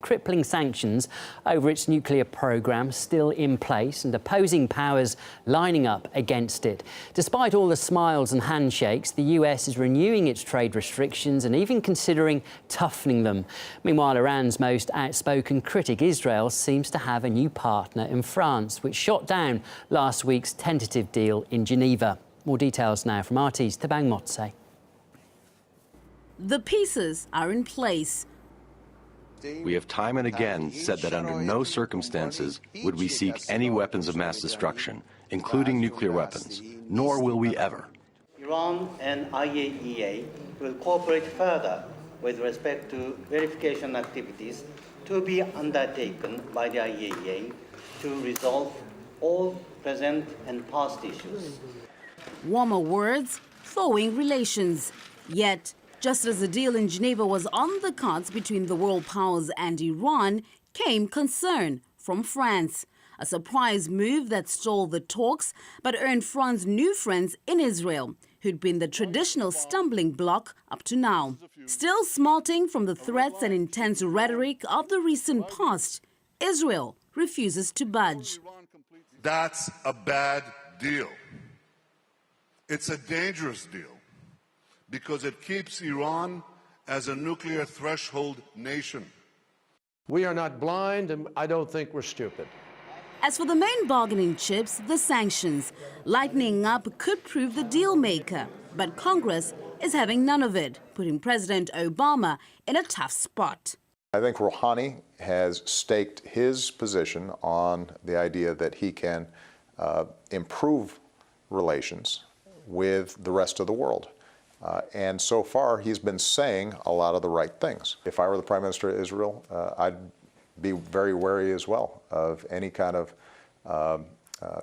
Crippling sanctions over its nuclear programme still in place and opposing powers lining up against it. Despite all the smiles and handshakes, the US is renewing its trade restrictions and even considering toughening them. Meanwhile, Iran's most outspoken critic, Israel, seems to have a new partner in France, which shot down last week's tentative deal in Geneva. More details now from RT's Tabang Motse. The pieces are in place. We have time and again said that under no circumstances would we seek any weapons of mass destruction, including nuclear weapons, nor will we ever. Iran and IAEA will cooperate further with respect to verification activities to be undertaken by the IAEA to resolve all present and past issues. Warmer words, thawing relations. Yet, just as the deal in Geneva was on the cards between the world powers and Iran, came concern from France. A surprise move that stalled the talks but earned France new friends in Israel, who'd been the traditional stumbling block up to now. Still smarting from the threats and intense rhetoric of the recent past, Israel refuses to budge. That's a bad deal. It's a dangerous deal, because it keeps Iran as a nuclear threshold nation. We are not blind, and I don't think we're stupid. As for the main bargaining chips, the sanctions, lightening up could prove the deal maker. But Congress is having none of it, putting President Obama in a tough spot. I think Rouhani has staked his position on the idea that he can improve relations with the rest of the world. And so far, he's been saying a lot of the right things. If I were the Prime Minister of Israel, I'd be very wary as well of any kind of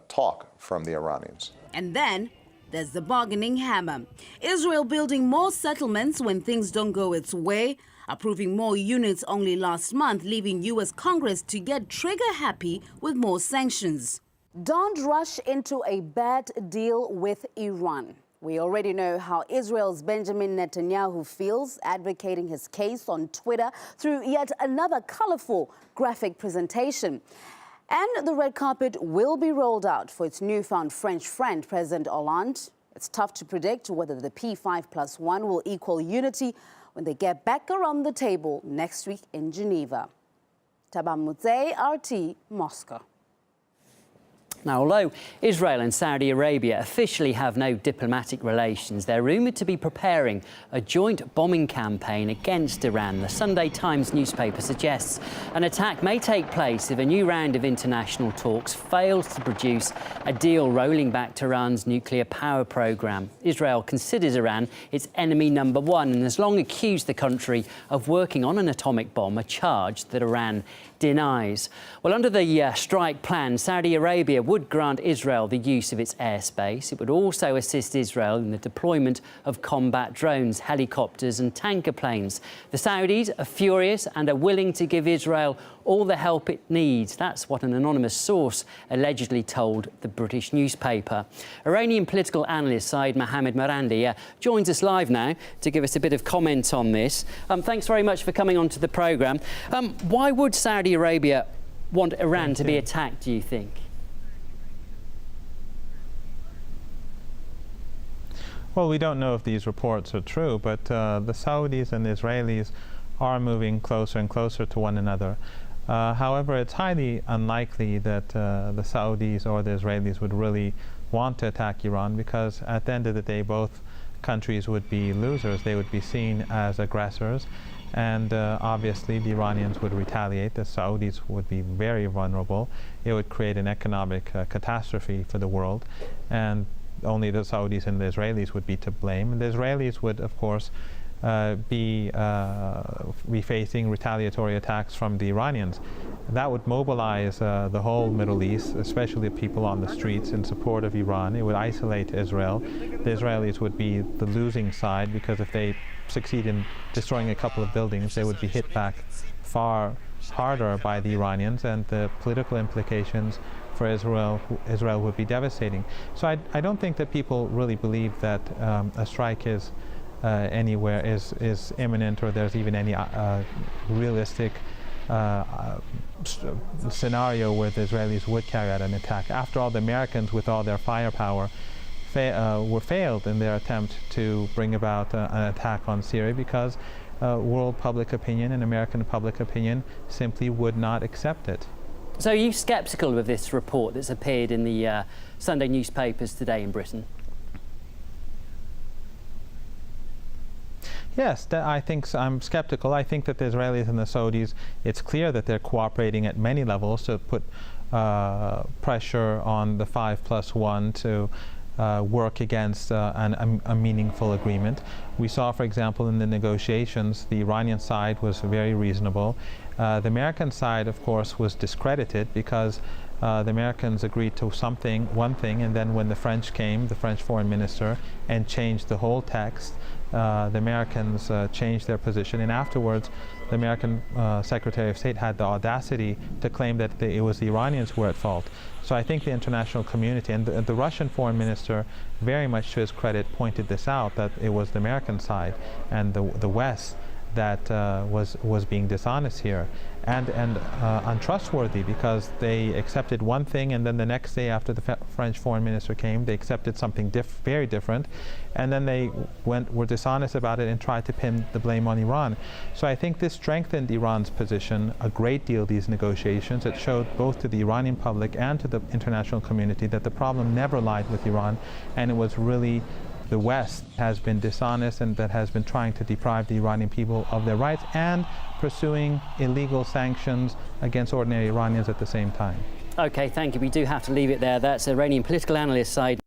talk from the Iranians. And then there's the bargaining hammer. Israel building more settlements when things don't go its way, approving more units only last month, leaving U.S. Congress to get trigger-happy with more sanctions. Don't rush into a bad deal with Iran. We already know how Israel's Benjamin Netanyahu feels, advocating his case on Twitter through yet another colorful graphic presentation. And the red carpet will be rolled out for its newfound French friend, President Hollande. It's tough to predict whether the P5+1 will equal unity when they get back around the table next week in Geneva. Tabang Motse, RT, Moscow. Now, although Israel and Saudi Arabia officially have no diplomatic relations, they're rumoured to be preparing a joint bombing campaign against Iran. The Sunday Times newspaper suggests an attack may take place if a new round of international talks fails to produce a deal rolling back Tehran's nuclear power programme. Israel considers Iran its enemy number one and has long accused the country of working on an atomic bomb, a charge that Iran denies. Well, under the strike plan, Saudi Arabia would grant Israel the use of its airspace. It would also assist Israel in the deployment of combat drones, helicopters and tanker planes. The Saudis are furious and are willing to give Israel all the help it needs. That's what an anonymous source allegedly told the British newspaper. Iranian political analyst Saeed Mohammed Marandi joins us live now to give us a bit of comment on this. Thanks very much for coming onto the programme. Why would Saudi Arabia want Iran to be attacked, do you think? Well, we don't know if these reports are true, but the Saudis and the Israelis are moving closer and closer to one another. However, it's highly unlikely that the Saudis or the Israelis would really want to attack Iran, because at the end of the day, both countries would be losers. They would be seen as aggressors, and obviously the Iranians would retaliate. The Saudis would be very vulnerable. It would create an economic catastrophe for the world, and only the Saudis and the Israelis would be to blame. And the Israelis would, of course, be facing retaliatory attacks from the Iranians. That would mobilize the whole Middle East, especially people on the streets in support of Iran. It would isolate Israel. The Israelis would be the losing side, because if they succeed in destroying a couple of buildings, they would be hit back far harder by the Iranians, and the political implications for Israel would be devastating. So I don't think that people really believe that a strike is anywhere is imminent, or there's even any realistic scenario where the Israelis would carry out an attack. After all, the Americans, with all their firepower, were failed in their attempt to bring about an attack on Syria because world public opinion and American public opinion simply would not accept it. So are you sceptical of this report that's appeared in the Sunday newspapers today in Britain? Yes, I think I'm skeptical. I think that the Israelis and the Saudis, it's clear that they're cooperating at many levels to put pressure on the 5+1 to work against a meaningful agreement. We saw, for example, in the negotiations, the Iranian side was very reasonable. The American side, of course, was discredited because the Americans agreed to one thing, and then when the French came, the French foreign minister, and changed the whole text, the Americans changed their position, and afterwards the American Secretary of State had the audacity to claim that it was the Iranians who were at fault. So I think the international community, and the Russian foreign minister, very much to his credit, pointed this out, that it was the American side and the West that was being dishonest here and untrustworthy, because they accepted one thing, and then the next day after the French foreign minister came, they accepted something very different, and then they were dishonest about it and tried to pin the blame on Iran. So I think this strengthened Iran's position a great deal, these negotiations. It showed both to the Iranian public and to the international community that the problem never lied with Iran, and it was really the West has been dishonest and that has been trying to deprive the Iranian people of their rights and pursuing illegal sanctions against ordinary Iranians at the same time. OK, thank you. We do have to leave it there. That's Iranian political analyst Saeed